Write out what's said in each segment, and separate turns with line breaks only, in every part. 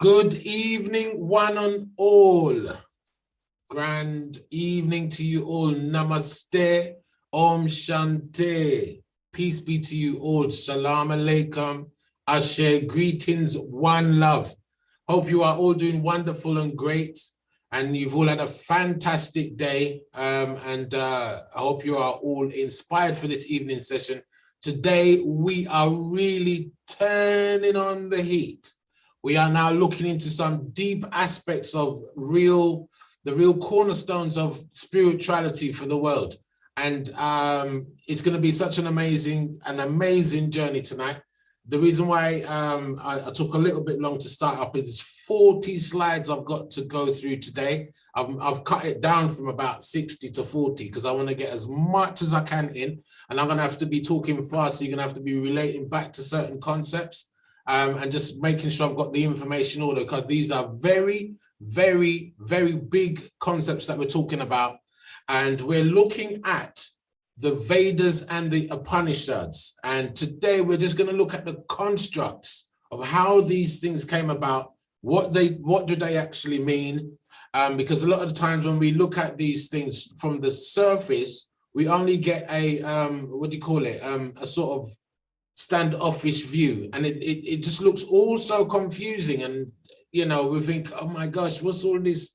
Good evening, one and all. Grand evening to you all. Namaste. Om Shanti. Peace be to you all. Shalom Alaikum. Ashe. Greetings, one love. Hope you are all doing wonderful and great. And you've all had a fantastic day. I hope you are all inspired for this evening session. Today, we are really turning on the heat. We are now looking into some deep aspects of the real cornerstones of spirituality for the world. And it's going to be such an amazing journey tonight. The reason why I took a little bit long to start up is 40 slides I've got to go through today. I've cut it down from about 60 to 40 because I want to get as much as I can in. And I'm going to have to be talking fast, so you're going to have to be relating back to certain concepts. And just making sure I've got the information order, because these are very, very, very big concepts that we're talking about. And we're looking at the Vedas and the Upanishads. And today we're just going to look at the constructs of how these things came about, what do they actually mean? Because a lot of the times when we look at these things from the surface, we only get a, a sort of standoffish view, and it just looks all so confusing. And we think, oh my gosh, what's all this,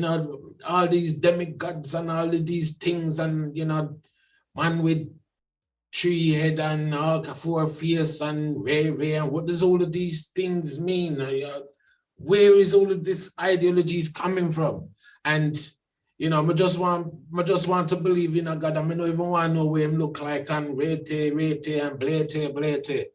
all these demigods and all of these things, and man with tree head and four face and ray, and what does all of these things mean? Where is all of this ideologies coming from? And I just want to believe in a God. I don't even want to know where him look like and rete and blete.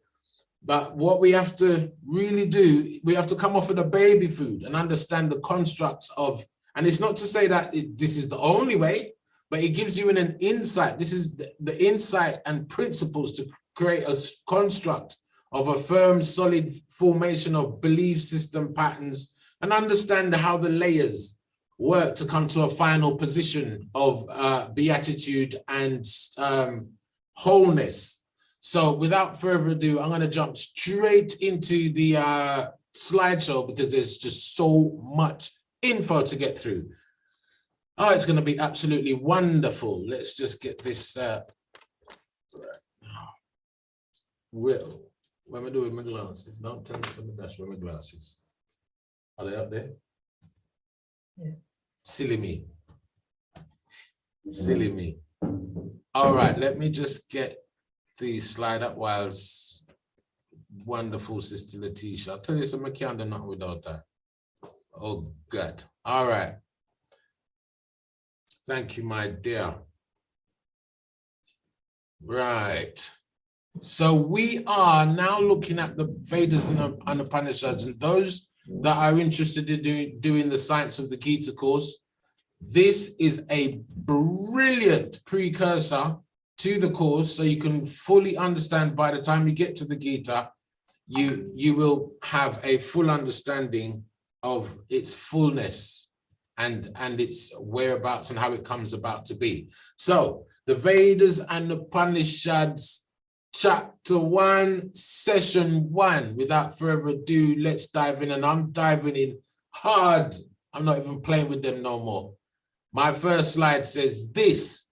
But what we have to really do, we have to come off of the baby food and understand the constructs of, and it's not to say that this is the only way, but it gives you an insight. This is the insight and principles to create a construct of a firm, solid formation of belief system patterns, and understand how the layers work to come to a final position of beatitude and wholeness. So without further ado, I'm going to jump straight into the slideshow, because there's just so much info to get through. Oh, it's going to be absolutely wonderful. Let's just get this. When am I doing my glasses? Don't tell me something that's with my glasses. Are they up there? Yeah. Silly me. Silly me. All right, let me just get the slide up whilst wonderful Sister Letitia. I'll tell you something, I can't do nothing without that. Oh, God. All right. Thank you, my dear. Right. So we are now looking at the Vedas and Upanishads, and those that are interested in doing the Science of the Gita course, this is a brilliant precursor to the course, so you can fully understand. By the time you get to the Gita, you will have a full understanding of its fullness and its whereabouts and how it comes about to be. So the Vedas and Upanishads, Chapter 1, Session 1. Without further ado, let's dive in, and I'm diving in hard. I'm not even playing with them no more. My first slide says this: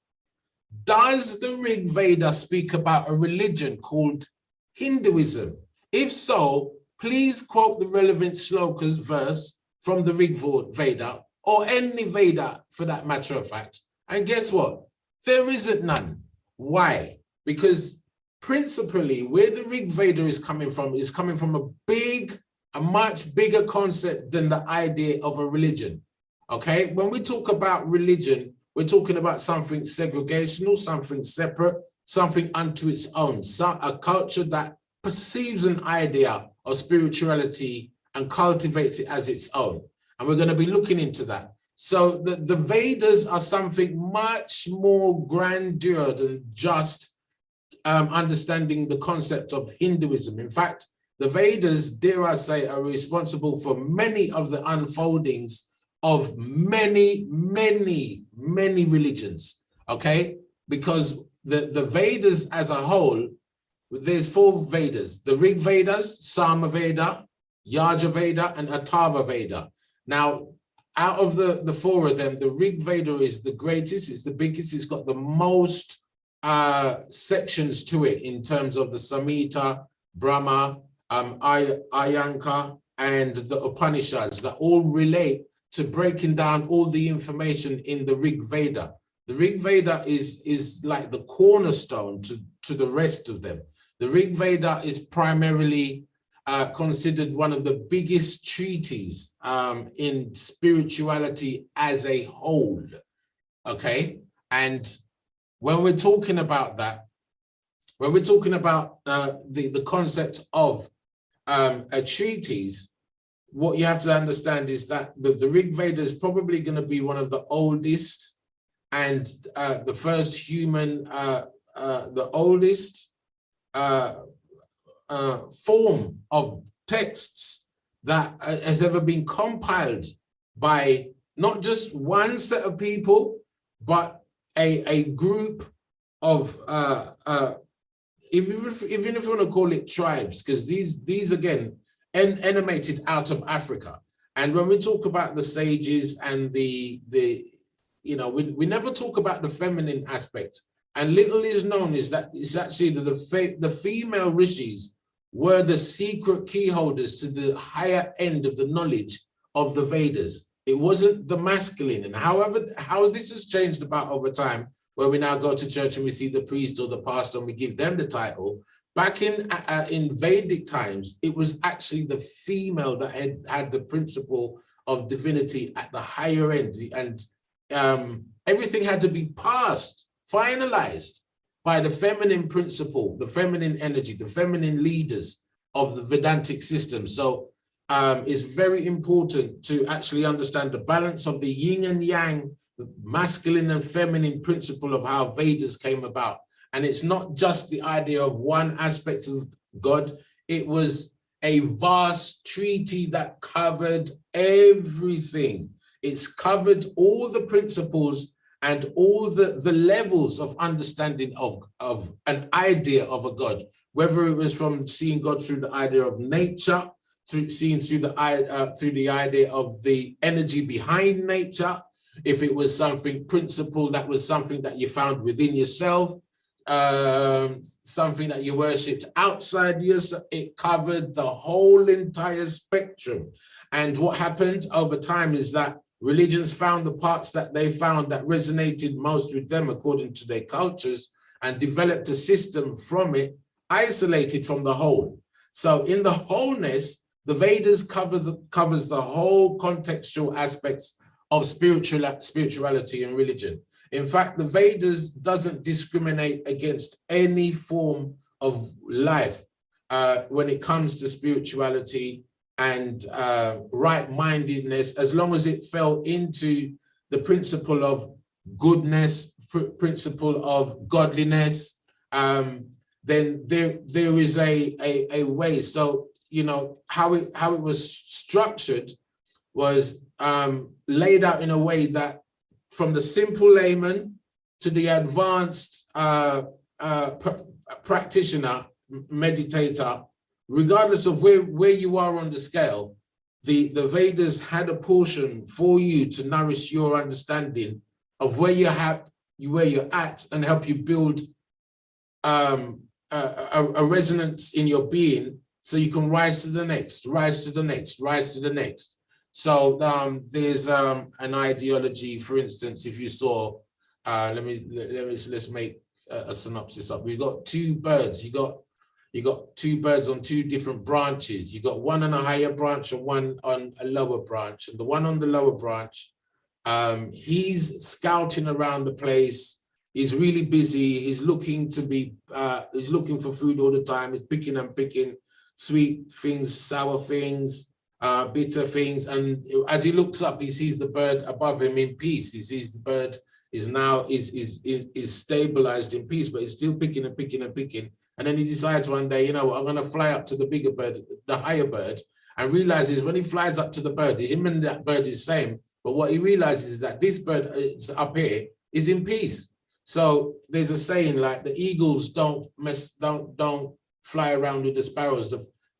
does the Rig Veda speak about a religion called Hinduism? If so, please quote the relevant shlokas verse from the Rig Veda, or any Veda for that matter of fact. And guess what? There isn't none. Why? Because principally, where the Rig Veda is coming from a much bigger concept than the idea of a religion. Okay, when we talk about religion, we're talking about something segregational, something separate, something unto its own, a culture that perceives an idea of spirituality and cultivates it as its own. And we're going to be looking into that. So the Vedas are something much more grandeur than just understanding the concept of Hinduism. In fact, the Vedas, dare I say, are responsible for many of the unfoldings of many religions, okay? Because the Vedas as a whole, there's 4 Vedas: the Rig Vedas, Sama Veda, Yajurveda, and Atharva Veda. Now, out of the four of them, the Rig Veda is the greatest, it's the biggest, it's got the most sections to it in terms of the Samhita, Brahma, Ayanka, and the Upanishads that all relate to breaking down all the information in the Rig Veda. The Rig Veda is like the cornerstone to the rest of them. The Rig Veda is primarily considered one of the biggest treatises in spirituality as a whole, okay? And when we're talking about that, when we're talking about the concept of a treatise, what you have to understand is that the Rig Veda is probably going to be one of the oldest and the first human, the oldest form of texts that has ever been compiled by not just one set of people, but a group of, even if you want to call it tribes, because these again, emanated out of Africa. And when we talk about the sages and the we never talk about the feminine aspect. And little is known is that it's actually the female rishis were the secret key holders to the higher end of the knowledge of the Vedas. It wasn't the masculine. And however, how this has changed about over time, where we now go to church and we see the priest or the pastor and we give them the title. Back in Vedic times, it was actually the female that had the principle of divinity at the higher end. And everything had to be passed, finalized by the feminine principle, the feminine energy, the feminine leaders of the Vedantic system. So it's very important to actually understand the balance of the yin and yang, the masculine and feminine principle of how Vedas came about. And it's not just the idea of one aspect of God. It was a vast treaty that covered everything. It's covered all the principles and all the levels of understanding of an idea of a God, whether it was from seeing God through the idea of nature, through the idea of the energy behind nature, if it was something principle that was something that you found within yourself, something that you worshipped outside yourself. It covered the whole entire spectrum. And what happened over time is that religions found the parts that they found that resonated most with them according to their cultures and developed a system from it, isolated from the whole. So in the wholeness, the Vedas covers the whole contextual aspects of spirituality and religion. In fact, the Vedas doesn't discriminate against any form of life when it comes to spirituality and right-mindedness, as long as it fell into the principle of goodness, principle of godliness, then there is a way. So, how it was structured was laid out in a way that from the simple layman to the advanced practitioner, meditator, regardless of where you are on the scale, the Vedas had a portion for you to nourish your understanding of where you're at and help you build a resonance in your being so you can rise to the next, rise to the next, rise to the next. So there's an ideology, for instance, if you saw, let's make a synopsis up. We've got two birds. You got two birds on two different branches. You got one on a higher branch and one on a lower branch. And the one on the lower branch, he's scouting around the place. He's really busy. He's looking he's looking for food all the time. He's picking and picking sweet things, sour things, bitter things. And as he looks up, he sees the bird above him in peace. He sees the bird is now stabilized in peace, but he's still picking and picking and picking. And then he decides one day, I'm going to fly up to the bigger bird, the higher bird, and realizes when he flies up to the bird, him and that bird is same. But what he realizes is that this bird up here is in peace. So there's a saying like the eagles don't fly around with the sparrows.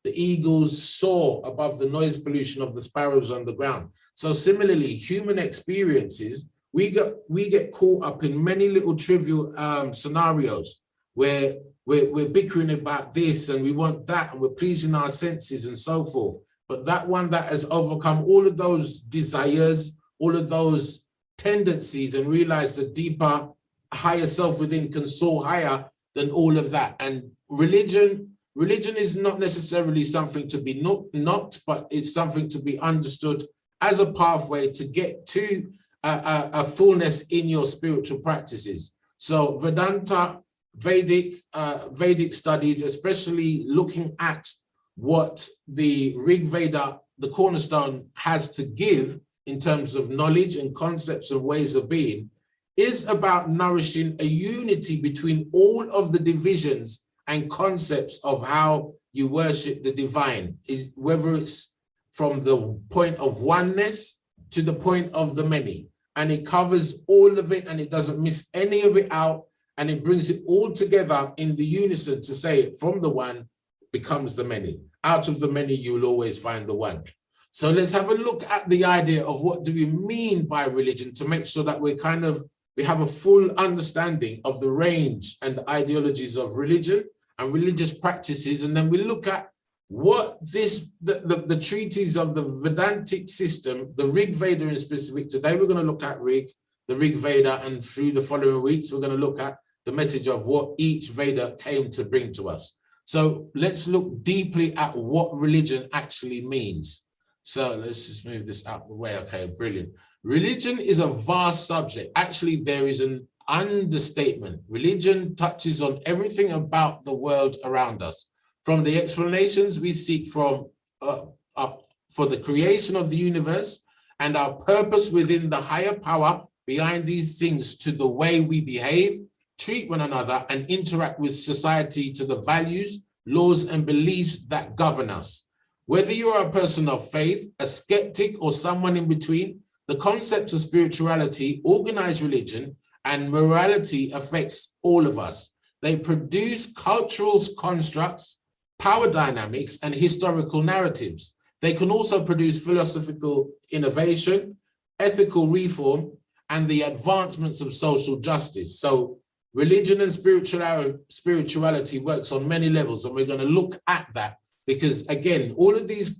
The eagles soar above the noise pollution of the sparrows on the ground. So similarly, human experiences, we get caught up in many little trivial scenarios where we're bickering about this and we want that and we're pleasing our senses and so forth. But that one that has overcome all of those desires, all of those tendencies, and realized the deeper, higher self within can soar higher than all of that. And religion is not necessarily something to be knocked, but it's something to be understood as a pathway to get to a fullness in your spiritual practices. So Vedanta, Vedic studies, especially looking at what the Rig Veda, the cornerstone, has to give in terms of knowledge and concepts and ways of being, is about nourishing a unity between all of the divisions and concepts of how you worship the divine, is whether it's from the point of oneness to the point of the many. And it covers all of it and it doesn't miss any of it out. And it brings it all together in the unison to say from the one becomes the many. Out of the many, you'll always find the one. So let's have a look at the idea of what do we mean by religion to make sure that we have a full understanding of the range and the ideologies of religion and religious practices. And then we look at what the treatise of the Vedantic system, the Rig Veda in specific. Today we're going to look at the Rig Veda, and through the following weeks we're going to look at the message of what each Veda came to bring to us. So let's look deeply at what religion actually means. So let's just move this out of the way. Okay, brilliant. Religion is a vast subject. Actually, there is an understatement. Religion touches on everything about the world around us, from the explanations we seek for the creation of the universe and our purpose within the higher power behind these things, to the way we behave, treat one another, and interact with society, to the values, laws, and beliefs that govern us. Whether you are a person of faith, a skeptic, or someone in between, the concepts of spirituality, organized religion, and morality affects all of us. They produce cultural constructs, power dynamics, and historical narratives. They can also produce philosophical innovation, ethical reform, and the advancements of social justice. So religion and spirituality works on many levels, and we're going to look at that because, again, all of these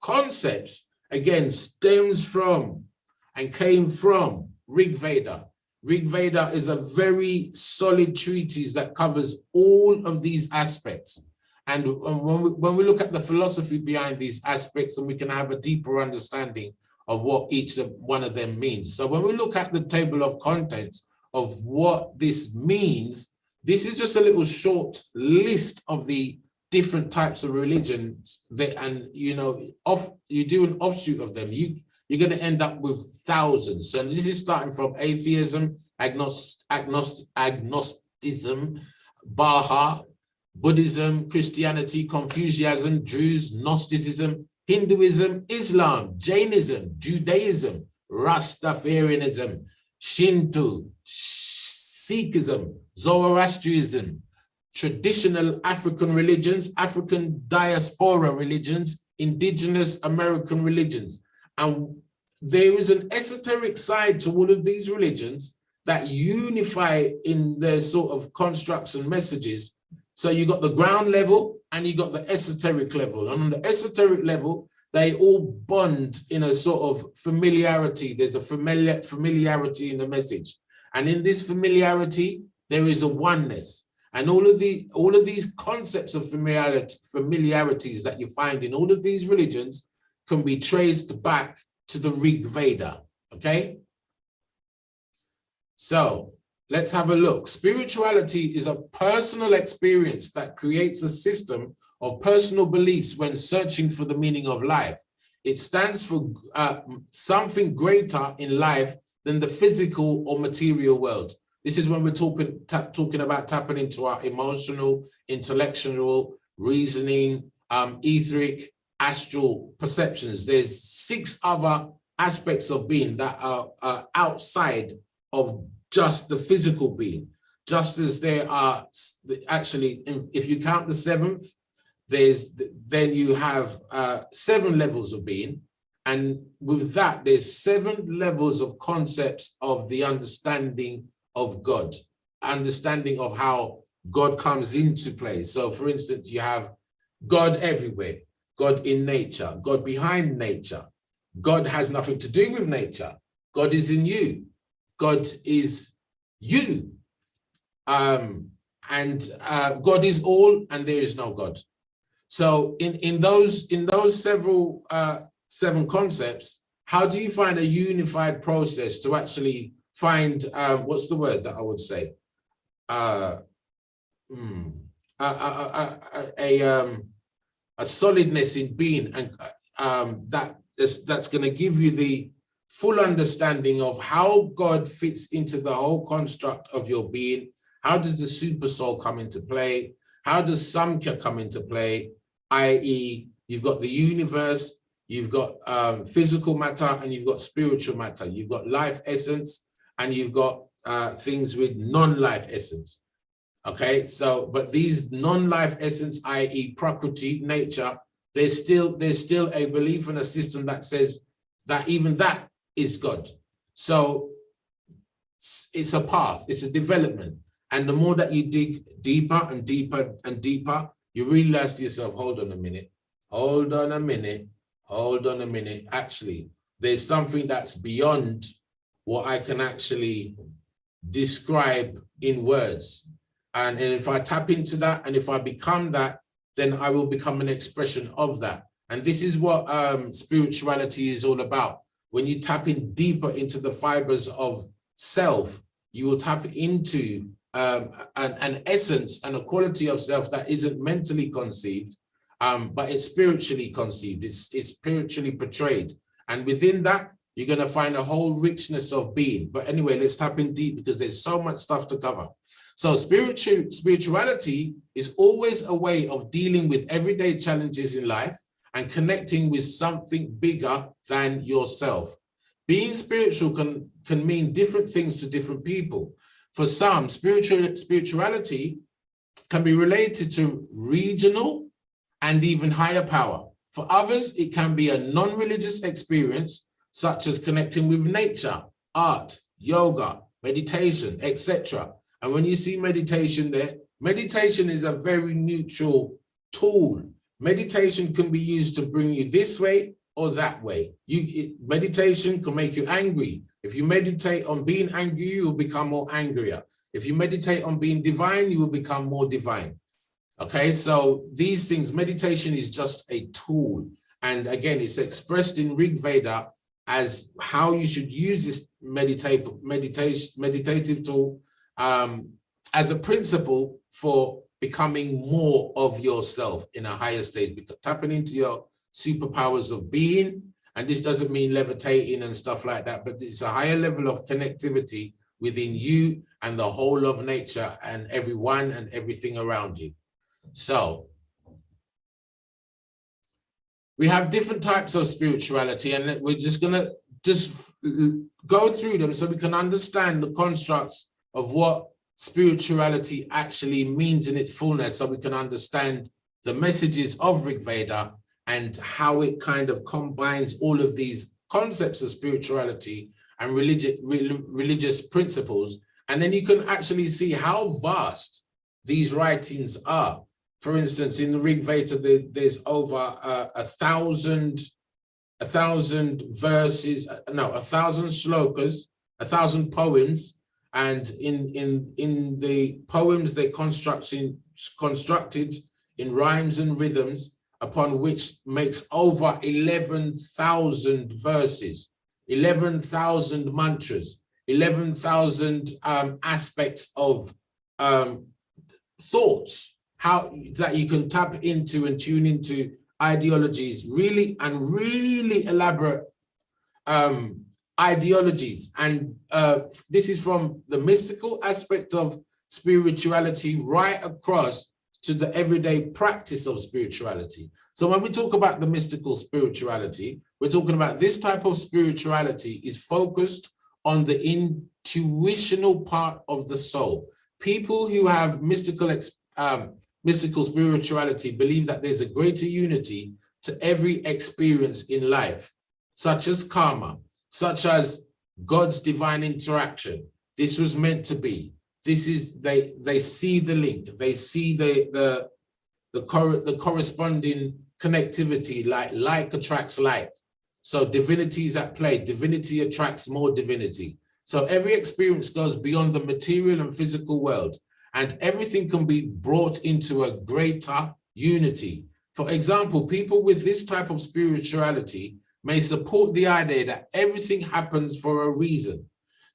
concepts, again, stems from and came from Rig Veda. Rig Veda is a very solid treatise that covers all of these aspects. And when we look at the philosophy behind these aspects, and we can have a deeper understanding of what each one of them means. So when we look at the table of contents of what this means, this is just a little short list of the different types of religions that, and you do an offshoot of them, you're going to end up with thousands. So this is starting from atheism, agnosticism, Baha, Buddhism, Christianity, Confucianism, Druze, Gnosticism, Hinduism, Islam, Jainism, Judaism, Rastafarianism, Shinto, Sikhism, Zoroastrianism, traditional African religions, African diaspora religions, indigenous American religions. And there is an esoteric side to all of these religions that unify in their sort of constructs and messages. So you got the ground level and you got the esoteric level. And on the esoteric level, they all bond in a sort of familiarity. There's a familiarity in the message. And in this familiarity, there is a oneness. And all of these concepts of familiarities that you find in all of these religions can be traced back to the Rig Veda, okay? So let's have a look. Spirituality is a personal experience that creates a system of personal beliefs when searching for the meaning of life. It stands for something greater in life than the physical or material world. This is when we're talking about tapping into our emotional, intellectual, reasoning, etheric, astral perceptions. There's 6 other aspects of being that are outside of just the physical being. Just as there are, actually, if you count the 7th, then you have 7 levels of being. And with that, there's 7 levels of concepts of the understanding of God, understanding of how God comes into play. So for instance, you have God everywhere, God in nature, God behind nature. God has nothing to do with nature. God is in you. God is you. And God is all and there is no God. So in those several 7 concepts, how do you find a unified process to actually find what's the word that I would say? A solidness in being, and that's going to give you the full understanding of how God fits into the whole construct of your being. How does the super soul come into play? How does Samkhya come into play? I.e., you've got the universe, you've got physical matter, and you've got spiritual matter. You've got life essence, and you've got things with non-life essence. Okay, so but these non-life essence, i.e., Prakriti, nature, there's still a belief and a system that says that even that is God. So it's a path, it's a development, and the more that you dig deeper and deeper and deeper, you realize to yourself, hold on a minute. Actually, there's something that's beyond what I can actually describe in words. And if I tap into that, and if I become that, then I will become an expression of that. And this is what spirituality is all about. When you tap in deeper into the fibers of self, you will tap into an essence and a quality of self that isn't mentally conceived, but it's spiritually conceived, it's spiritually portrayed. And within that, you're going to find a whole richness of being. But anyway, let's tap in deep because there's so much stuff to cover. So spirituality is always a way of dealing with everyday challenges in life and connecting with something bigger than yourself. Being spiritual can mean different things to different people. For some, spirituality can be related to regional and even higher power. For others, it can be a non-religious experience, such as connecting with nature, art, yoga, meditation, etc. And when you see meditation there, meditation is a very neutral tool. Meditation can be used to bring you this way or that way. Meditation can make you angry. If you meditate on being angry, you will become more angrier. If you meditate on being divine, you will become more divine. Okay, so these things, meditation is just a tool. And again, it's expressed in Rig Veda as how you should use this meditative tool as a principle for becoming more of yourself in a higher state, because tapping into your superpowers of being, and this doesn't mean levitating and stuff like that, but it's a higher level of connectivity within you and the whole of nature and everyone and everything around you. So we have different types of spirituality, and we're just going to go through them so we can understand the constructs of what spirituality actually means in its fullness, so we can understand the messages of Rig Veda and how it kind of combines all of these concepts of spirituality and religious principles. And then you can actually see how vast these writings are. For instance, in the Rig Veda, there's over 1,000 verses, 1,000 slokas, 1,000 poems. And in the poems, they're constructed in rhymes and rhythms, upon which makes over 11,000 verses, 11,000 mantras, 11,000 aspects of thoughts, how that you can tap into and tune into ideologies, really elaborate ideologies. And this is from the mystical aspect of spirituality right across to the everyday practice of spirituality. So when we talk about the mystical spirituality, we're talking about this type of spirituality is focused on the intuitional part of the soul. People who have mystical mystical spirituality believe that there's a greater unity to every experience in life, such as karma, such as God's divine interaction. This was meant to be. This is, they see the link, they see the corresponding connectivity, like attracts like. So divinity is at play. Divinity attracts more divinity. So every experience goes beyond the material and physical world, and everything can be brought into a greater unity. For example, people with this type of spirituality may support the idea that everything happens for a reason.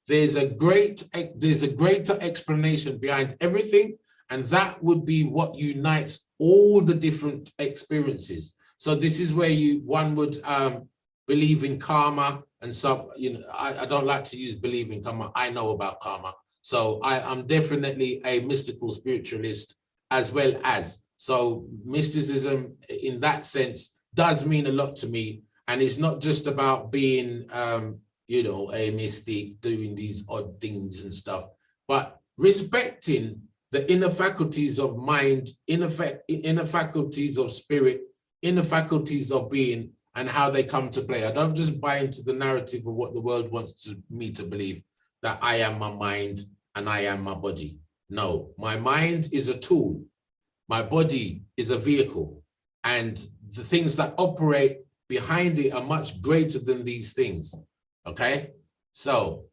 There's a greater explanation behind everything, and that would be what unites all the different experiences. So this is where one would believe in karma, and some, I don't like to use believe in karma. I know about karma. So I'm definitely a mystical spiritualist as well as. So mysticism in that sense does mean a lot to me. And it's not just about being, a mystic, doing these odd things and stuff, but respecting the inner faculties of mind, inner faculties of spirit, inner faculties of being, and how they come to play. I don't just buy into the narrative of what the world wants me to believe, that I am my mind and I am my body. No, my mind is a tool. My body is a vehicle. And the things that operate behind it are much greater than these things. Okay? So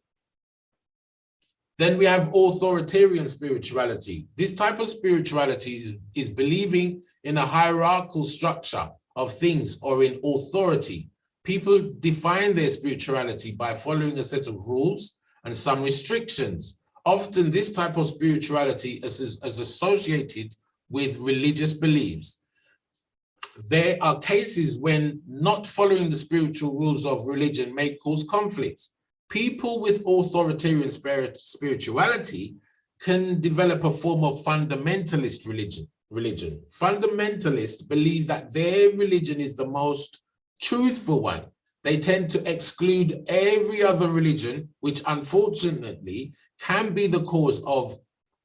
then we have authoritarian spirituality. This type of spirituality is believing in a hierarchical structure of things or in authority. People define their spirituality by following a set of rules and some restrictions. Often this type of spirituality is associated with religious beliefs. There are cases when not following the spiritual rules of religion may cause conflicts. People with authoritarian spirituality can develop a form of fundamentalist religion. Fundamentalists believe that their religion is the most truthful one. They tend to exclude every other religion, which unfortunately can be the cause of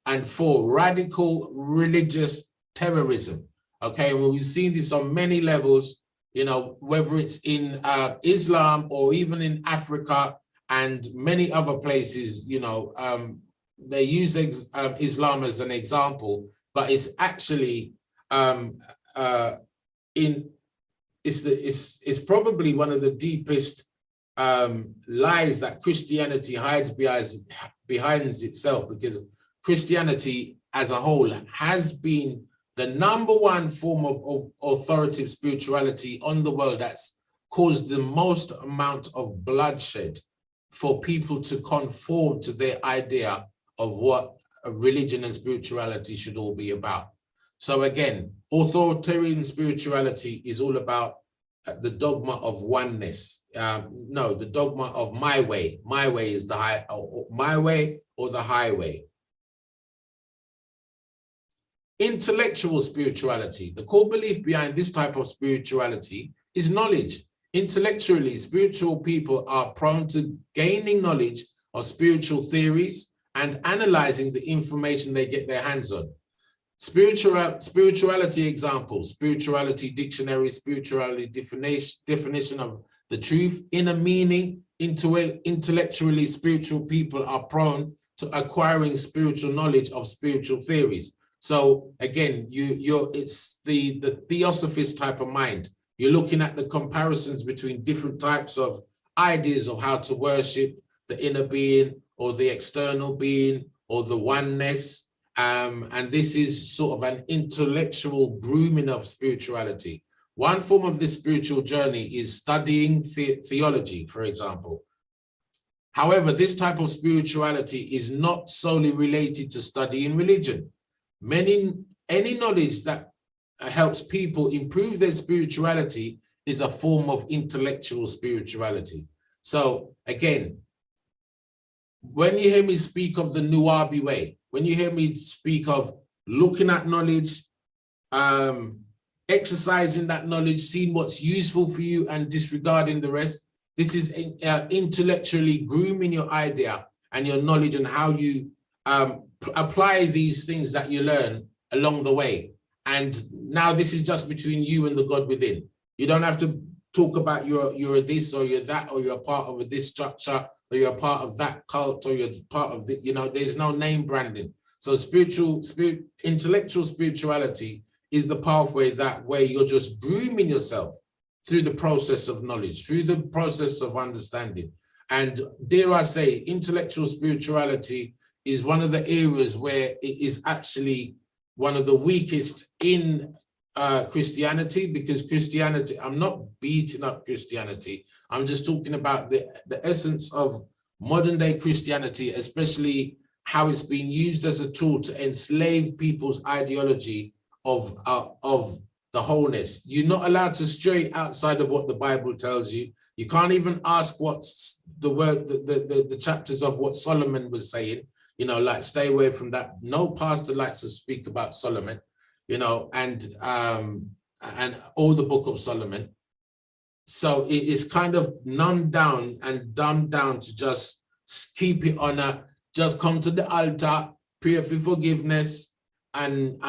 and for radical religious terrorism. Okay, well, we've seen this on many levels, whether it's in Islam or even in Africa and many other places. They use Islam as an example, but it's actually it's probably one of the deepest lies that Christianity hides behind itself, because Christianity as a whole has been the #1 form of authoritative spirituality on the world that's caused the most amount of bloodshed for people to conform to their idea of what religion and spirituality should all be about. So again, authoritarian spirituality is all about the dogma of oneness. No, the dogma of my way. My way is my way or the highway. Intellectual spirituality. The core belief behind this type of spirituality is knowledge. Intellectually, spiritual people are prone to gaining knowledge of spiritual theories and analyzing the information they get their hands on. Spirituality examples: spirituality dictionary, spirituality definition of the truth, inner meaning. Intellectually, spiritual people are prone to acquiring spiritual knowledge of spiritual theories. So again, it's the theosophist type of mind. You're looking at the comparisons between different types of ideas of how to worship the inner being or the external being or the oneness. And this is sort of an intellectual grooming of spirituality. One form of this spiritual journey is studying theology, for example. However, this type of spirituality is not solely related to studying religion. Any knowledge that helps people improve their spirituality is a form of intellectual spirituality. So again, when you hear me speak of the Nuwabi way, when you hear me speak of looking at knowledge, exercising that knowledge, seeing what's useful for you and disregarding the rest, this is intellectually grooming your idea and your knowledge and how you apply these things that you learn along the way. And now this is just between you and the God within. You don't have to talk about you're a this or you're that, or you're a part of this structure, or you're a part of that cult, or you're part of the, there's no name branding. So intellectual spirituality is the pathway that way you're just grooming yourself through the process of knowledge, through the process of understanding. And dare I say, intellectual spirituality is one of the areas where it is actually one of the weakest in Christianity, because Christianity, I'm not beating up Christianity. I'm just talking about the essence of modern day Christianity, especially how it's been used as a tool to enslave people's ideology of the wholeness. You're not allowed to stray outside of what the Bible tells you. You can't even ask what's the word, the chapters of what Solomon was saying, like stay away from that. No pastor likes to speak about Solomon, and all the book of Solomon. So it is kind of numbed down and dumbed down to just keep it on just come to the altar, pray for forgiveness, and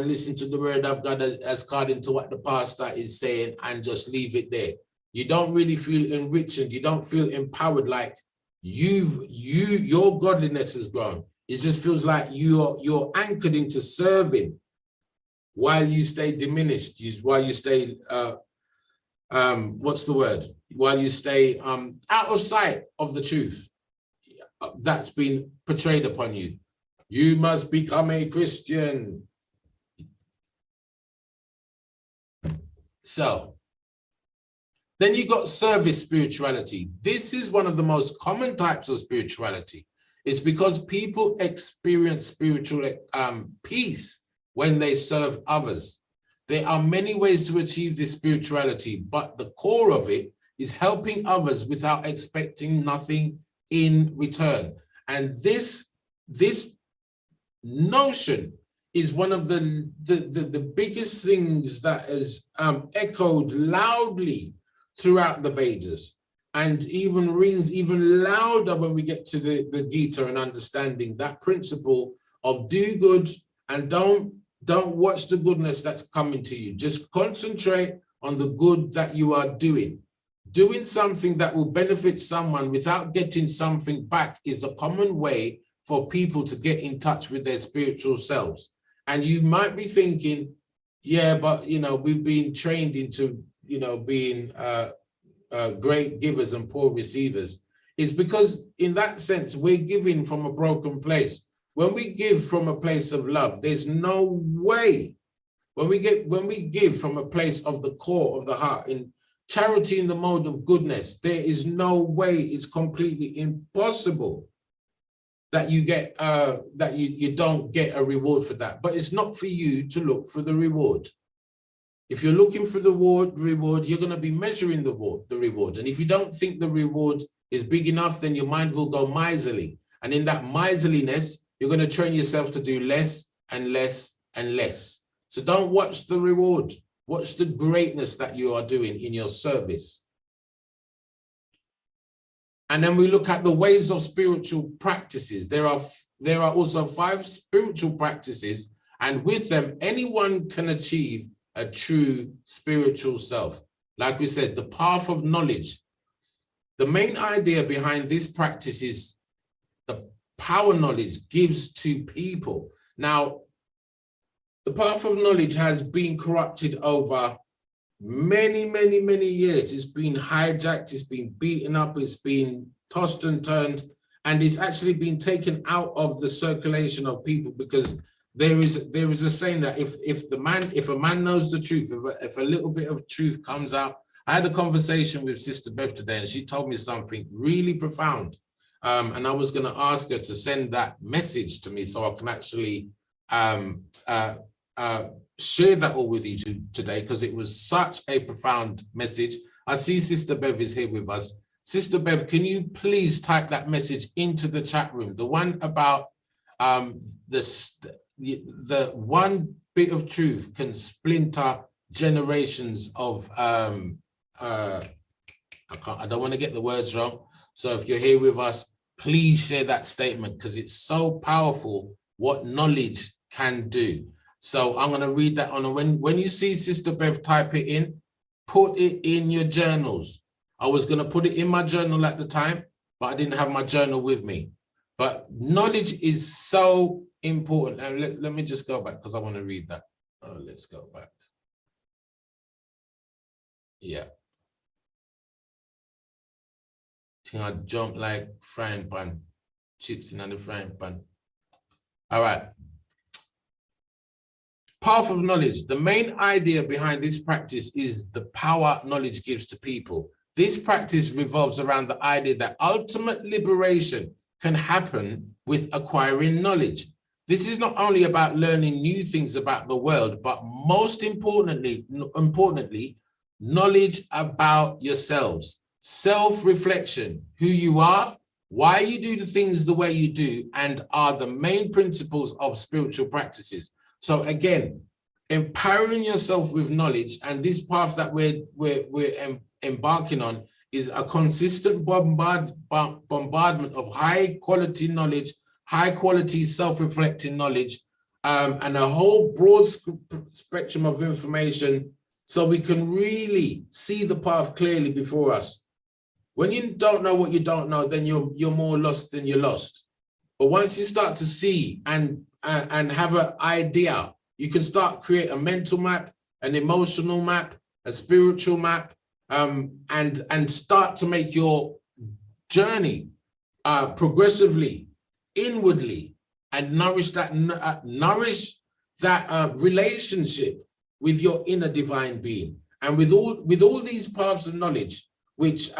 listen to the word of God as according to what the pastor is saying, and just leave it there. You don't really feel enriched. You don't feel empowered, like your godliness has grown. It just feels like you're anchored into serving while you stay diminished, while you stay what's the word? While you stay out of sight of the truth that's been portrayed upon you. You must become a Christian. So then you got service spirituality. This is one of the most common types of spirituality. It's because people experience spiritual peace when they serve others. There are many ways to achieve this spirituality, but the core of it is helping others without expecting nothing in return. And this notion is one of the biggest things that is echoed loudly throughout the Vedas, and even rings even louder when we get to the Gita and understanding that principle of do good and don't watch the goodness that's coming to you. Just concentrate on the good that you are doing. Doing something that will benefit someone without getting something back is a common way for people to get in touch with their spiritual selves. And you might be thinking, yeah, but we've been trained into being great givers and poor receivers. It's because in that sense we're giving from a broken place. When we give from a place of love, there's no way. When we give from a place of the core of the heart, in charity in the mode of goodness, there is no way, it's completely impossible that you get that you don't get a reward for that. But it's not for you to look for the reward. If you're looking for the reward, you're going to be measuring the reward. And if you don't think the reward is big enough, then your mind will go miserly. And in that miserliness, you're going to train yourself to do less and less and less. So don't watch the reward. Watch the greatness that you are doing in your service. And then we look at the ways of spiritual practices. There are also 5 spiritual practices, and with them, anyone can achieve a true spiritual self. Like we said, the path of knowledge. The main idea behind this practice is the power knowledge gives to people. Now, the path of knowledge has been corrupted over many, many, many years. It's been hijacked, it's been beaten up, it's been tossed and turned, and it's actually been taken out of the circulation of people, because there is a saying that if a man knows the truth, if a little bit of truth comes out. I had a conversation with Sister Bev today, and she told me something really profound. And I was going to ask her to send that message to me so I can actually share that all with you today, because it was such a profound message. I see Sister Bev is here with us. Sister Bev, can you please type that message into the chat room? The one about the one bit of truth can splinter generations of I don't want to get the words wrong. So if you're here with us, please share that statement, because it's so powerful what knowledge can do. So I'm going to read that on. When you see Sister Bev type it in, put it in your journals. I was going to put it in my journal at the time, but I didn't have my journal with me. But knowledge is so important. And let me just go back because I want to read that. Oh, let's go back. Yeah. I think I jump like frying pan, chips in the frying pan. All right. Path of knowledge. The main idea behind this practice is the power knowledge gives to people. This practice revolves around the idea that ultimate liberation can happen with acquiring knowledge. This is not only about learning new things about the world, but most importantly, knowledge about yourselves, self-reflection, who you are, why you do the things the way you do, and are the main principles of spiritual practices. So again, empowering yourself with knowledge, and this path that we're embarking on is a consistent bombardment of high quality knowledge, high quality self-reflecting knowledge, and a whole broad spectrum of information so we can really see the path clearly before us. When you don't know what you don't know, then you're more lost than you're lost. But once you start to see and have an idea, you can start create a mental map, an emotional map, a spiritual map, and start to make your journey progressively, inwardly, and nourish that relationship with your inner divine being. And with all these paths of knowledge, which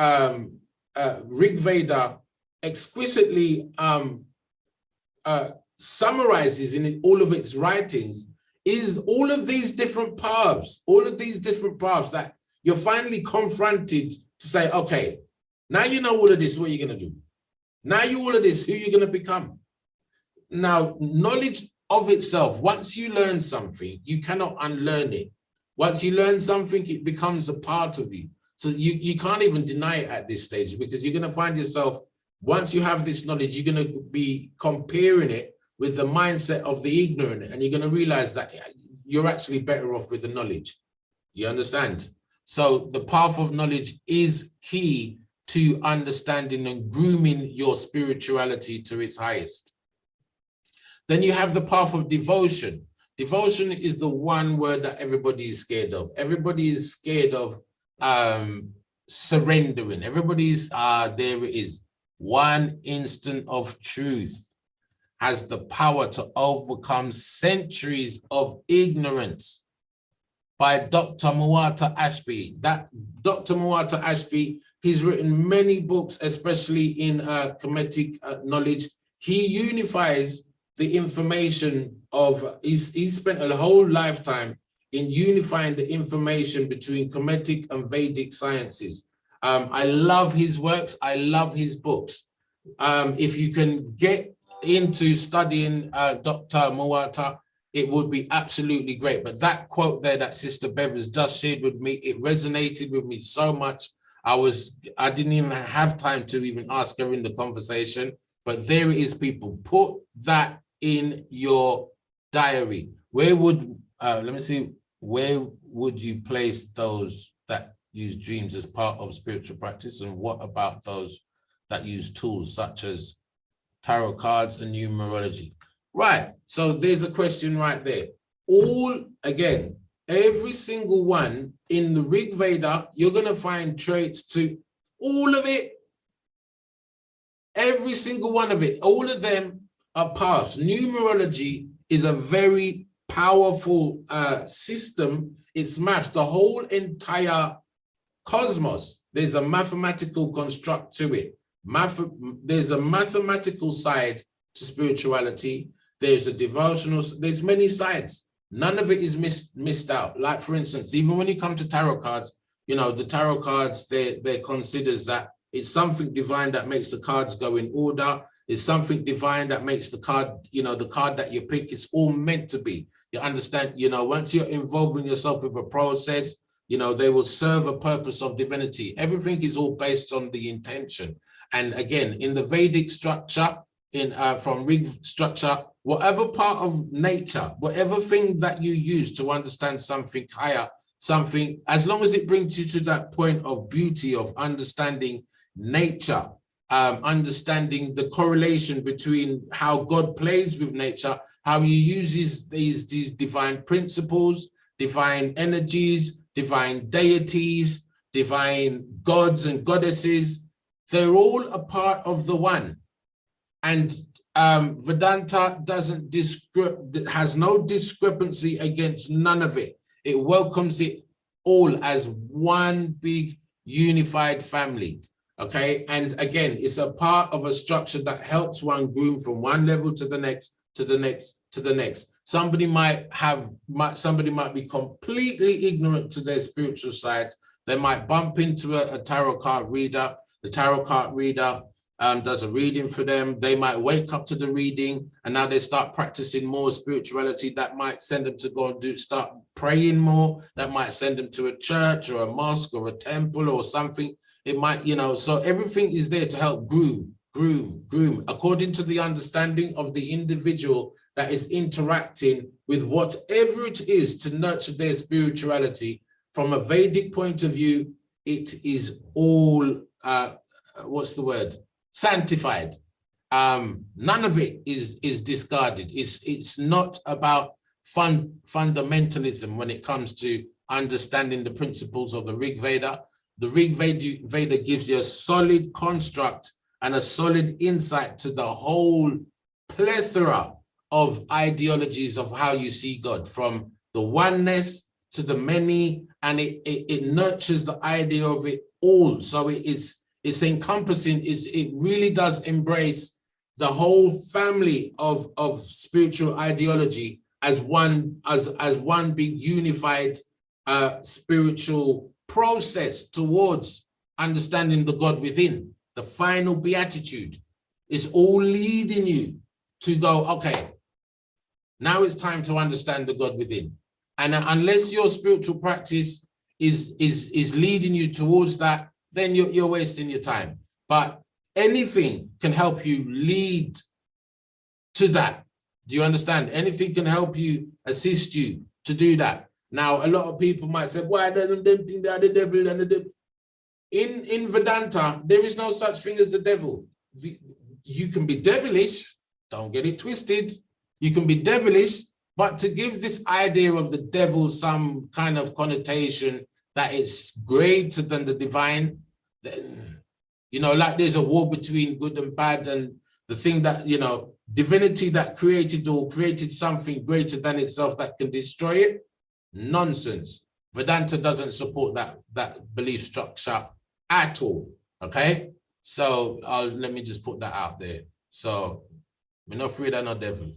Rig Veda exquisitely summarizes in all of its writings, is all of these different paths that you're finally confronted to say, okay, now you know all of this, what are you going to do? Now you all of this, who are you going to become? Now, knowledge of itself, once you learn something, you cannot unlearn it. Once you learn something, it becomes a part of you. So you can't even deny it at this stage, because you're going to find yourself, once you have this knowledge, you're going to be comparing it with the mindset of the ignorant, and you're going to realize that you're actually better off with the knowledge. You understand? So the path of knowledge is key to understanding and grooming your spirituality to its highest. Then you have the path of devotion. Devotion is the one word that everybody is scared of. Everybody is scared of surrendering. Everybody's, there it is. One instant of truth has the power to overcome centuries of ignorance. By Dr. Muwata Ashby. That Dr. Muwata Ashby, he's written many books, especially in Kemetic knowledge. He unifies the information of, he's spent a whole lifetime in unifying the information between Kemetic and Vedic sciences. I love his works. I love his books. If you can get into studying Dr. Muwata, it would be absolutely great. But that quote there that Sister Bev has just shared with me, it resonated with me so much. I didn't even have time to even ask her in the conversation, but there it is, people. Put that in your diary. Where would, let me see, where would you place those that use dreams as part of spiritual practice? And what about those that use tools such as tarot cards and numerology? Right, so there's a question right there. Again, every single one in the Rig Veda, you're going to find traits to all of it. Every single one of it, all of them are paths. Numerology is a very powerful system. It's maths, the whole entire cosmos. There's a mathematical construct to it. There's a mathematical side to spirituality. There's a devotional, there's many sides. None of it is missed out. Like, for instance, even when you come to tarot cards, you know, the tarot cards, they considers that it's something divine that makes the cards go in order. It's something divine that makes the card, you know, the card that you pick is all meant to be. You understand, you know, once you're involving yourself with a process, you know, they will serve a purpose of divinity. Everything is all based on the intention. And again, in the Vedic structure, from rig structure, whatever part of nature, whatever thing that you use to understand something higher, something, as long as it brings you to that point of beauty of understanding nature, understanding the correlation between how God plays with nature, how he uses these divine principles, divine energies, divine deities, divine gods and goddesses. They're all a part of the one. And Vedanta has no discrepancy against none of it. It welcomes it all as one big unified family. Okay, and again, it's a part of a structure that helps one groom from one level to the next, to the next, to the next. Somebody might be completely ignorant to their spiritual side. They might bump into a tarot card reader. The tarot card reader does a reading for them. They might wake up to the reading and now they start practicing more spirituality. That might send them to go and start praying more. That might send them to a church or a mosque or a temple or something. It might, so everything is there to help groom, according to the understanding of the individual that is interacting with whatever it is to nurture their spirituality. From a Vedic point of view, it is all, sanctified. None of it is discarded. It's not about fundamentalism when it comes to understanding the principles of the Rig Veda. The Rig Veda gives you a solid construct and a solid insight to the whole plethora of ideologies of how you see God, from the oneness to the many, and it nurtures the idea of it all. So it's encompassing, it really does embrace the whole family of spiritual ideology as one big unified spiritual process towards understanding the God within. The final beatitude is all leading you to go, okay, now it's time to understand the God within. And unless your spiritual practice is leading you towards that, then you're wasting your time. But anything can help you lead to that. Do you understand? Anything can help you, assist you to do that. Now, a lot of people might say, why don't them think they are the devil and the devil? In Vedanta, there is no such thing as the devil. You can be devilish, don't get it twisted. You can be devilish, but to give this idea of the devil some kind of connotation that it's greater than the divine, then, like there's a war between good and bad, and the thing that, divinity that created something greater than itself that can destroy it. Nonsense. Vedanta doesn't support that belief structure at all. Okay, so let me just put that out there. So I'm not afraid of no devil.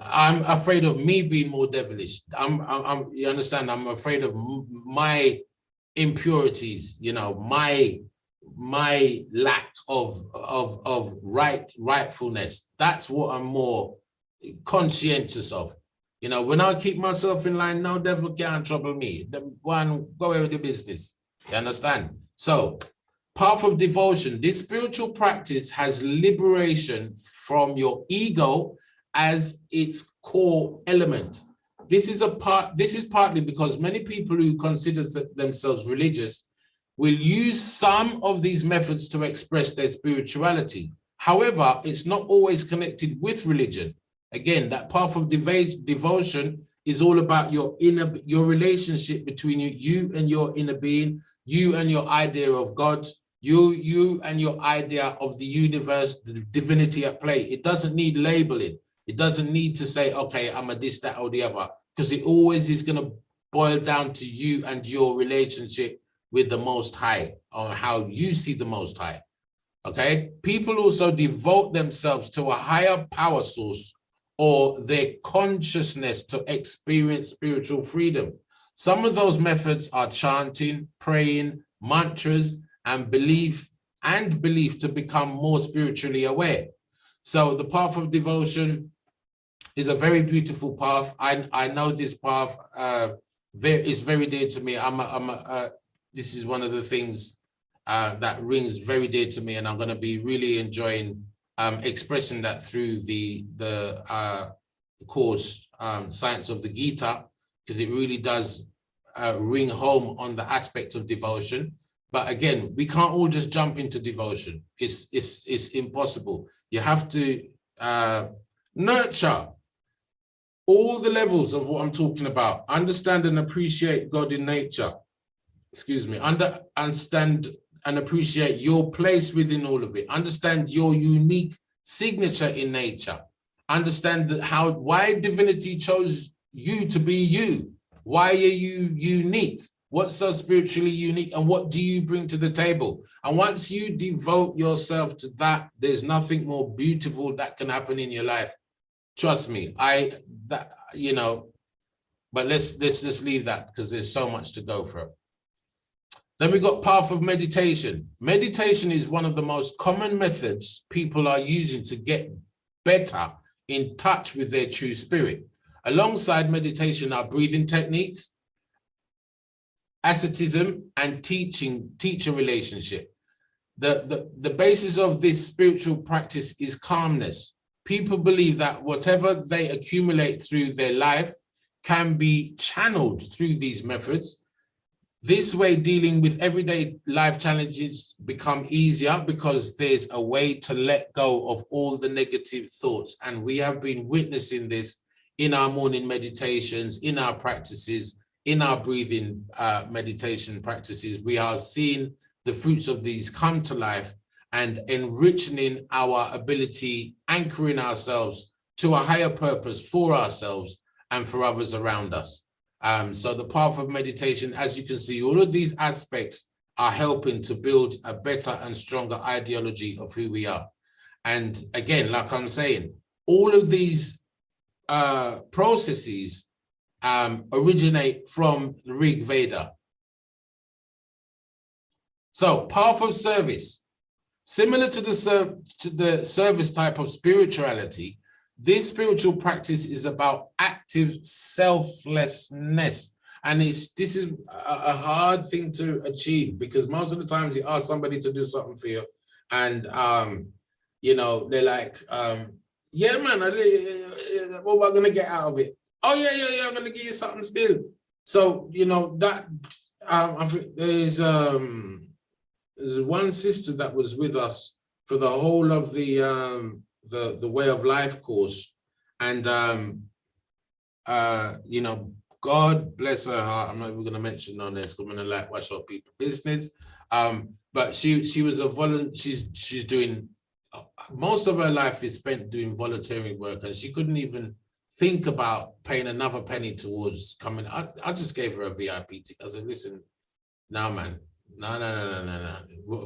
I'm afraid of me being more devilish. You understand? I'm afraid of my impurities. My lack of rightfulness. That's what I'm more conscientious of. When I keep myself in line, no devil can't trouble me. The one, go away with the business. You understand? So, path of devotion. This spiritual practice has liberation from your ego as its core element. This is partly because many people who consider themselves religious will use some of these methods to express their spirituality. However, it's not always connected with religion. Again, that path of devotion is all about your relationship between you and your inner being, you and your idea of God, you and your idea of the universe, the divinity at play. It doesn't need labeling. It doesn't need to say, okay, I'm a this, that, or the other, because it always is going to boil down to you and your relationship with the Most High, or how you see the Most High. Okay? People also devote themselves to a higher power source or their consciousness to experience spiritual freedom. Some of those methods are chanting, praying, mantras, and belief to become more spiritually aware. So the path of devotion is a very beautiful path. I know this path is very dear to me. This is one of the things that rings very dear to me, and I'm going to be really enjoying expressing that through the course, Science of the Gita, because it really does ring home on the aspect of devotion. But again, we can't all just jump into devotion. It's impossible. You have to nurture all the levels of what I'm talking about. Understand and appreciate God in nature. Excuse me. Understand and appreciate your place within all of it. Understand your unique signature in nature. Understand that why divinity chose you to be you. Why are you unique? What's so spiritually unique, and what do you bring to the table? And once you devote yourself to that, there's nothing more beautiful that can happen in your life. Trust me, but let's just leave that because there's so much to go through. Then we got path of meditation. Meditation is one of the most common methods people are using to get better in touch with their true spirit. Alongside meditation are breathing techniques, asceticism, and teacher relationship. The basis of this spiritual practice is calmness. People believe that whatever they accumulate through their life can be channeled through these methods. This way, dealing with everyday life challenges become easier because there's a way to let go of all the negative thoughts. And we have been witnessing this in our morning meditations, in our practices, in our breathing meditation practices. We are seeing the fruits of these come to life and enriching our ability, anchoring ourselves to a higher purpose for ourselves and for others around us. So the path of meditation, as you can see, all of these aspects are helping to build a better and stronger ideology of who we are. And again, like I'm saying, all of these processes originate from the Rig Veda. So path of service, similar to the service type of spirituality, this spiritual practice is about active selflessness. And this is a hard thing to achieve because most of the times you ask somebody to do something for you and, they're like, yeah, man, what am I going to get out of it? Oh, yeah, I'm going to give you something still. So, that, I think there's one sister that was with us for the whole of the Way of Life course. And, God bless her heart. I'm not even going to mention on this. I'm going to wash up people's business. But she was a volunteer. She's doing, most of her life is spent doing volunteering work, and she couldn't even think about paying another penny towards coming. I just gave her a VIP ticket. I said, listen, no, man. No.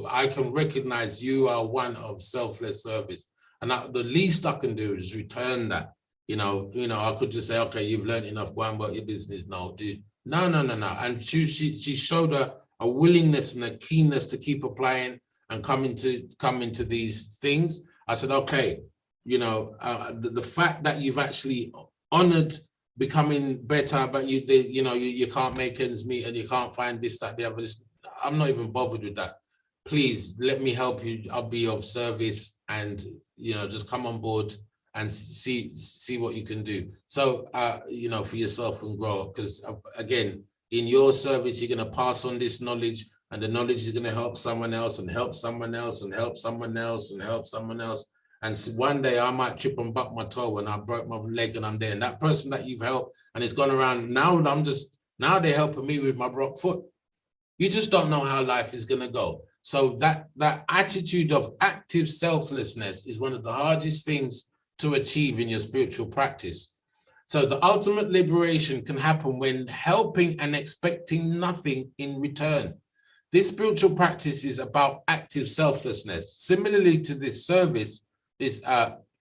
I can recognize you are one of selfless service. And the least I can do is return that. I could just say, okay, you've learned enough, go on about your business now, dude. No. And she showed a willingness and a keenness to keep applying and come into these things. I said, okay, the fact that you've actually honored becoming better, but you can't make ends meet and you can't find this, that, the other. I'm not even bothered with that. Please let me help you. I'll be of service, and just come on board and see what you can do. So for yourself and grow, because again, in your service, you're going to pass on this knowledge, and the knowledge is going to help someone else and help someone else and help someone else and help someone else. And so one day I might trip and buck my toe and I broke my leg and I'm there. And that person that you've helped and it's gone around, now they're helping me with my broke foot. You just don't know how life is going to go. So that attitude of active selflessness is one of the hardest things to achieve in your spiritual practice. So the ultimate liberation can happen when helping and expecting nothing in return. This spiritual practice is about active selflessness. Similarly to this service, this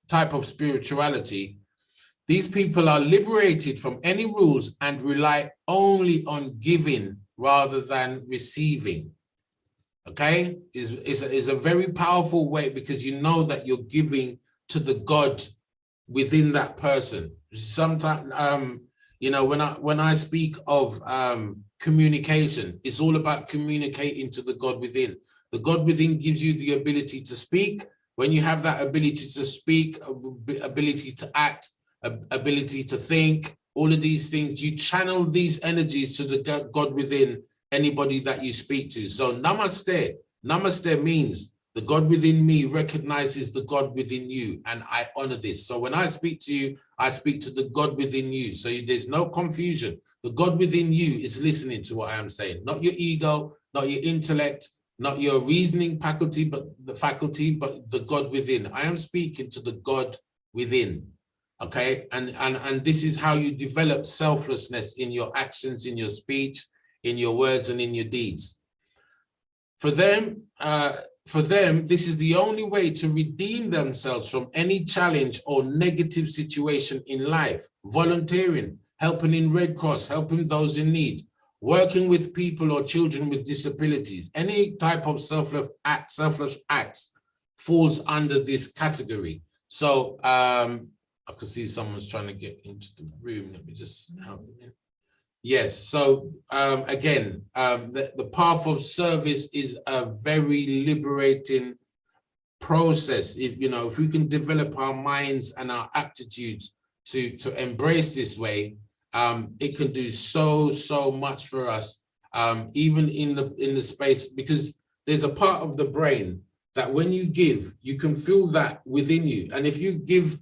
type of spirituality, these people are liberated from any rules and rely only on giving rather than receiving. Okay, is a very powerful way, because you know that you're giving to the God within that person. Sometimes, when I speak of communication, it's all about communicating to the God within. The God within gives you the ability to speak, when you have that ability to speak, ability to act, ability to think, all of these things, you channel these energies to the God within anybody that you speak to. So namaste means the God within me recognizes the God within you, and I honor this. So when I speak to you, I speak to the God within you. So there's no confusion. The God within you is listening to what I am saying, not your ego, not your intellect, not your reasoning faculty, but the God within. I am speaking to the God within. Okay, and this is how you develop selflessness in your actions, in your speech, in your words, and in your deeds. For them, this is the only way to redeem themselves from any challenge or negative situation in life. Volunteering, helping in Red Cross, helping those in need, working with people or children with disabilities, any type of selfless acts falls under this category. So I can see someone's trying to get into the room. Let me just help them. Yes, so again, the path of service is a very liberating process. If we can develop our minds and our aptitudes to embrace this way, it can do so much for us, even in the space, because there's a part of the brain that when you give, you can feel that within you. And if you give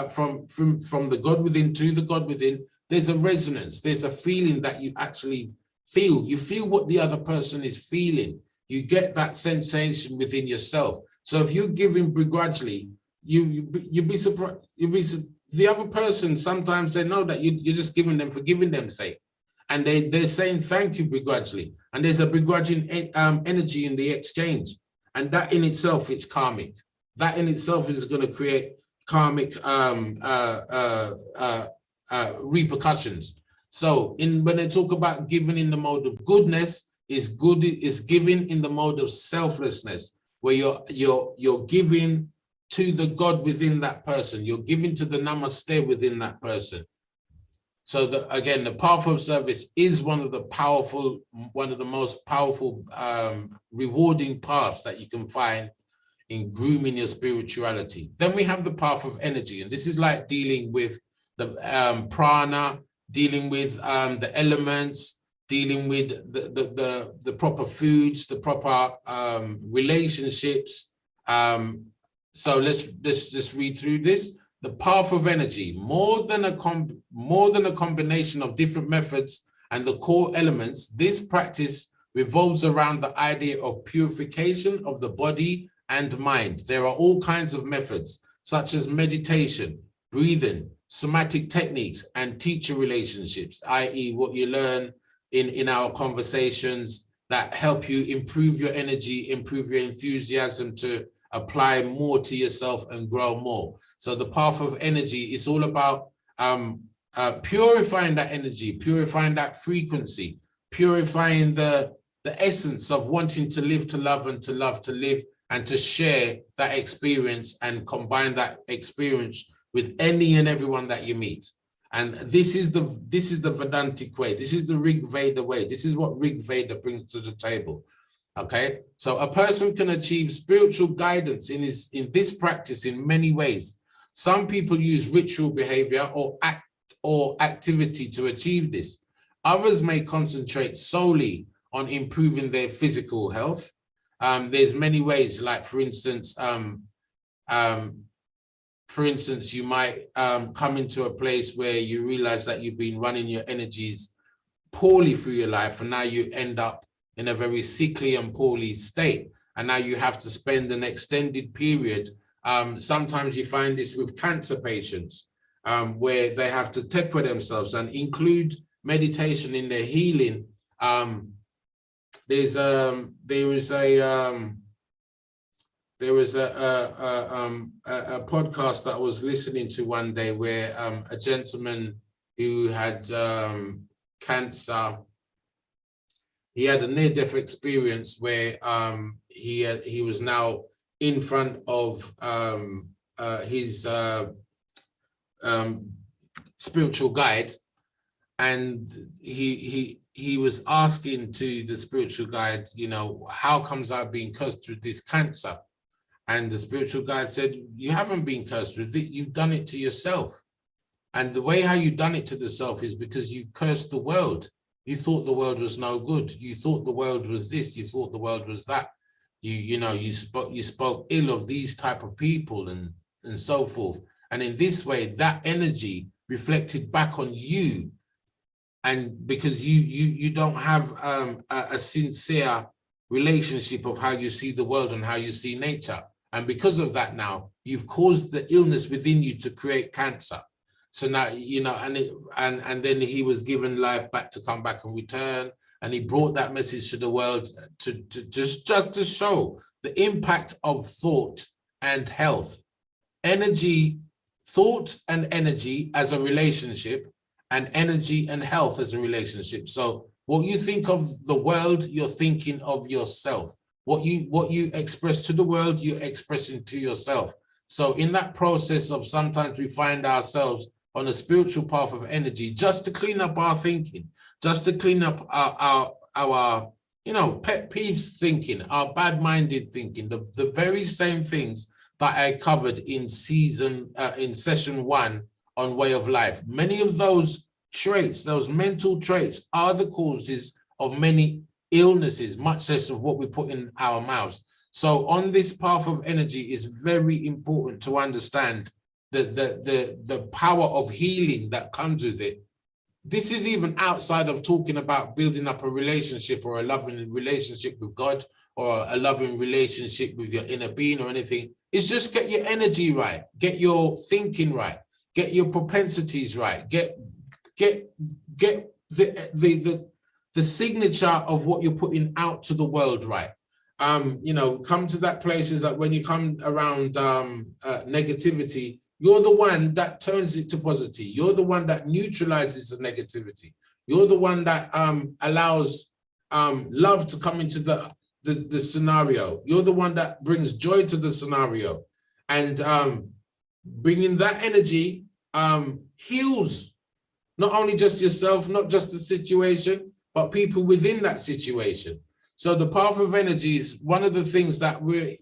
from the God within to the God within, there's a resonance, there's a feeling that you actually feel. You feel what the other person is feeling. You get that sensation within yourself. So if you're giving begrudgingly, you'd be surprised. The other person, sometimes they know that you're just giving them for giving them sake. And they're saying thank you begrudgingly. And there's a begrudging energy in the exchange. And that in itself, it's karmic. That in itself is going to create karmic repercussions. So when they talk about giving in the mode of goodness, is giving in the mode of selflessness, where you're giving to the God within that person. You're giving to the namaste within that person. So again, the path of service is one of the most powerful, rewarding paths that you can find in grooming your spirituality. Then we have the path of energy, and this is like dealing with the prana, dealing with the elements, dealing with the proper foods, the proper relationships. So let's just read through this. The path of energy, more than a combination of different methods and the core elements, this practice revolves around the idea of purification of the body and mind. There are all kinds of methods, such as meditation, breathing, somatic techniques, and teacher relationships, i.e. what you learn in our conversations that help you improve your energy, improve your enthusiasm to apply more to yourself and grow more. So the path of energy is all about purifying that energy, purifying that frequency, purifying the essence of wanting to live to love and to love to live, and to share that experience and combine that experience with any and everyone that you meet. And this is the Vedantic way. This is the Rig Veda way. This is what Rig Veda brings to the table. Okay, so a person can achieve spiritual guidance in this practice in many ways. Some people use ritual behavior or activity to achieve this. Others may concentrate solely on improving their physical health. There's many ways, like for instance, you might come into a place where you realize that you've been running your energies poorly through your life, and now you end up in a very sickly and poorly state. And now you have to spend an extended period. Sometimes you find this with cancer patients, where they have to take for themselves and include meditation in their healing. There was a podcast that I was listening to one day where a gentleman who had cancer, he had a near-death experience where he was now in front of his spiritual guide, and he was asking to the spiritual guide, how comes I've been cursed with this cancer? And the spiritual guide said, you haven't been cursed with it, you've done it to yourself. And the way how you've done it to the self is because you cursed the world. You thought the world was no good. You thought the world was this, you thought the world was that. You spoke ill of these type of people and so forth. And in this way, that energy reflected back on you. And because you don't have a sincere relationship of how you see the world and how you see nature. And because of that now, you've caused the illness within you to create cancer. So now, and then he was given life back to come back and return. And he brought that message to the world to just to show the impact of thought and health. Energy, thought and energy as a relationship, and energy and health as a relationship. So what you think of the world, you're thinking of yourself. What you express to the world, you're expressing to yourself. So in that process of sometimes we find ourselves on a spiritual path of energy just to clean up our thinking, just to clean up our pet peeves thinking, our bad-minded thinking, the very same things that I covered in session 1 on way of life. Many of those traits, those mental traits, are the causes of many illnesses, much less of what we put in our mouths. So on this path of energy, is very important to understand the power of healing that comes with it. This is even outside of talking about building up a relationship or a loving relationship with God or a loving relationship with your inner being or anything. It's just get your energy right, get your thinking right, get your propensities right, get the signature of what you're putting out to the world right. Come to that place is that when you come around negativity, you're the one that turns it to positivity. You're the one that neutralizes the negativity. You're the one that allows love to come into the scenario. You're the one that brings joy to the scenario. And bringing that energy heals not only just yourself, not just the situation, but people within that situation. So the path of energy is one of the things that you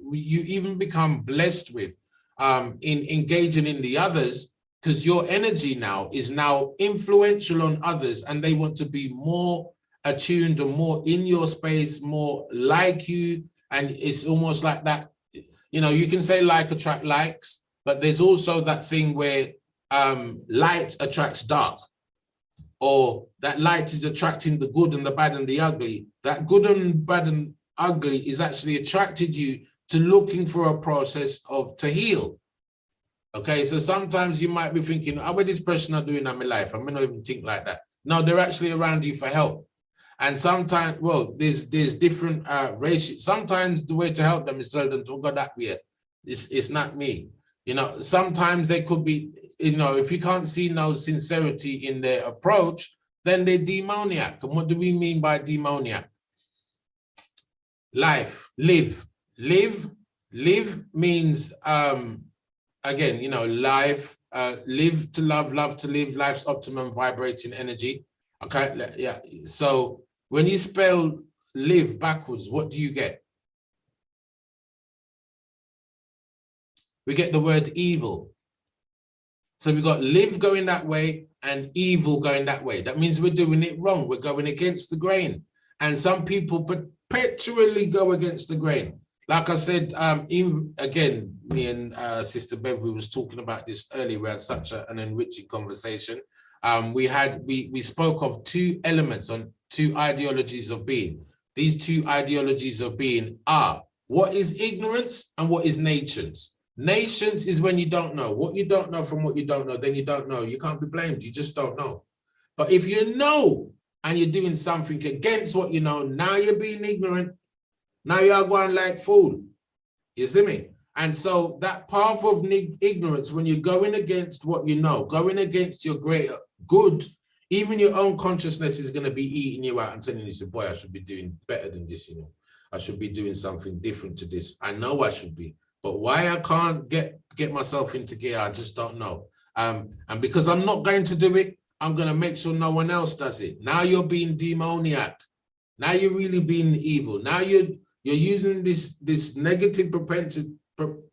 even become blessed with in engaging in the others, because your energy now is influential on others and they want to be more attuned or more in your space, more like you. And it's almost like that, you can say like attract likes, but there's also that thing where light attracts dark, or that light is attracting the good and the bad and the ugly. That good and bad and ugly is actually attracted you to looking for a process to heal. Okay, so sometimes you might be thinking, what this person are doing in my life? I'm not even think like that. No, they're actually around you for help. And sometimes, well, there's different ratios. Sometimes the way to help them is tell them to go that way. It's not me. Sometimes they could be, if you can't see no sincerity in their approach, then they're demoniac. And what do we mean by demoniac? Life, live means, again, life, live to love to live, life's optimum vibrating energy. Okay, yeah. So when you spell live backwards, what do you get? We get the word evil. So we got live going that way and evil going that way. That means we're doing it wrong. We're going against the grain. And some people perpetually go against the grain. Like I said, again, me and Sister Bev, we was talking about this earlier. We had such an enriching conversation. We spoke of 2 elements on 2 ideologies of being. These 2 ideologies of being are what is ignorance and what is nations. Nations is when you don't know. What you don't know from what you don't know, then you don't know. You can't be blamed. You just don't know. But if you know and you're doing something against what you know, now you're being ignorant. Now you are going like fool. You see me? And so that path of ignorance, when you're going against what you know, going against your greater good, even your own consciousness is going to be eating you out and telling you, boy, I should be doing better than this, I should be doing something different to this. I know I should be, but why I can't get myself into gear, I just don't know. And because I'm not going to do it, I'm going to make sure no one else does it. Now you're being demoniac. Now you're really being evil. Now you're using this negative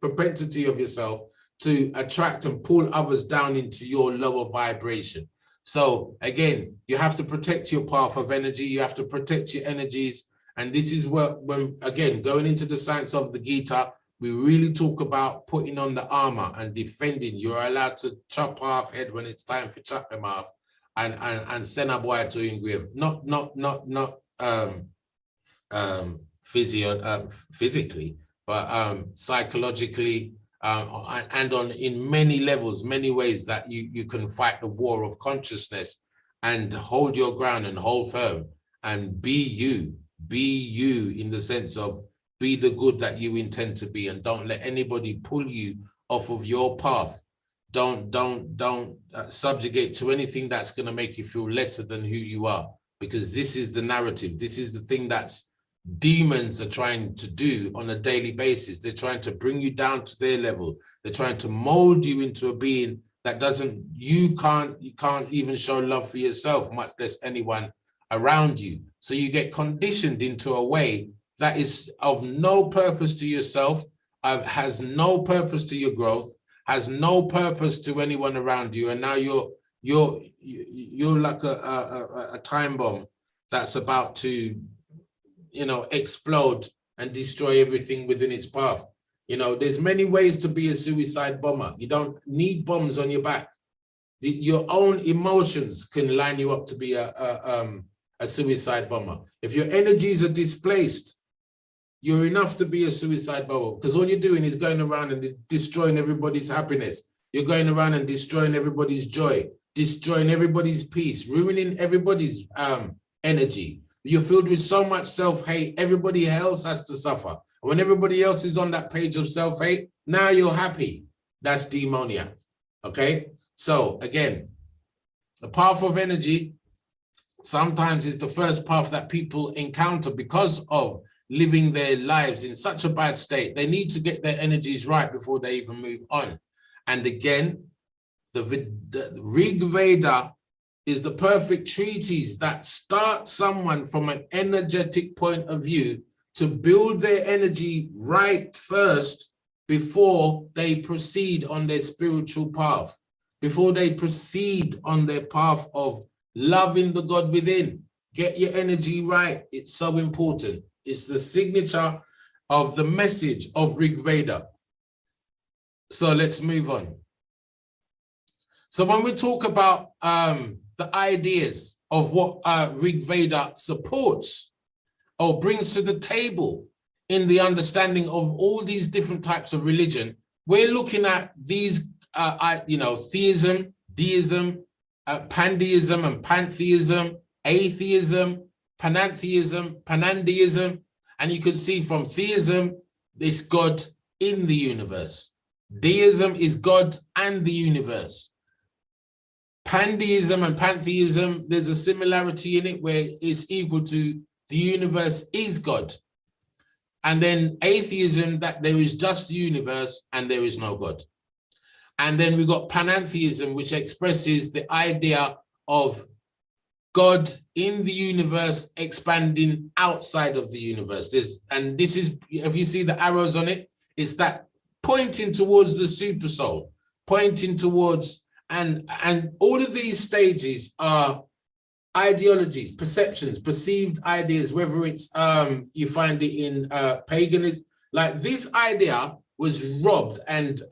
propensity of yourself to attract and pull others down into your lower vibration. So again, you have to protect your path of energy. You have to protect your energies. And this is what, when again, going into the science of the Gita, we really talk about putting on the armor and defending. You're allowed to chop off head when it's time for chop them off, and send a boy to engrave. Not physically, but psychologically, and on in many levels, many ways that you can fight the war of consciousness and hold your ground and hold firm and be you in the sense of be the good that you intend to be, and don't let anybody pull you off of your path. Don't subjugate to anything that's going to make you feel lesser than who you are, because this is the narrative. This is the thing that's demons are trying to do on a daily basis. They're trying to bring you down to their level. They're trying to mold you into a being that you can't even show love for yourself, much less anyone around you. So you get conditioned into a way that is of no purpose to yourself, has no purpose to your growth, has no purpose to anyone around you, and now you're like a time bomb that's about to, explode and destroy everything within its path. There's many ways to be a suicide bomber. You don't need bombs on your back. Your own emotions can line you up to be a suicide bomber. If your energies are displaced, you're enough to be a suicide bomber, because all you're doing is going around and destroying everybody's happiness. You're going around and destroying everybody's joy, destroying everybody's peace, ruining everybody's energy. You're filled with so much self-hate, everybody else has to suffer. And when everybody else is on that page of self-hate, now you're happy. That's demoniac, okay? So again, the path of energy sometimes is the first path that people encounter because of living their lives in such a bad state. They need to get their energies right before they even move on. And again, the Rig Veda is the perfect treatise that starts someone from an energetic point of view to build their energy right first before they proceed on their spiritual path, before they proceed on their path of loving the God within. Get your energy right. It's so important. It's the signature of the message of Rig Veda. So let's move on. So when we talk about the ideas of what Rig Veda supports or brings to the table in the understanding of all these different types of religion, we're looking at these, theism, deism, pandeism and pantheism, atheism, panentheism, panendeism, and you can see from theism, this God in the universe. Deism is God and the universe. Pandeism and pantheism, there's a similarity in it where it's equal to the universe is God. And then atheism, that there is just the universe and there is no God. And then we got panentheism, which expresses the idea of God in the universe expanding outside of the universe. This is, if you see the arrows on it, it's that pointing towards the super soul, pointing towards, and all of these stages are ideologies, perceptions, perceived ideas, whether it's, you find it in paganism, like this idea was robbed and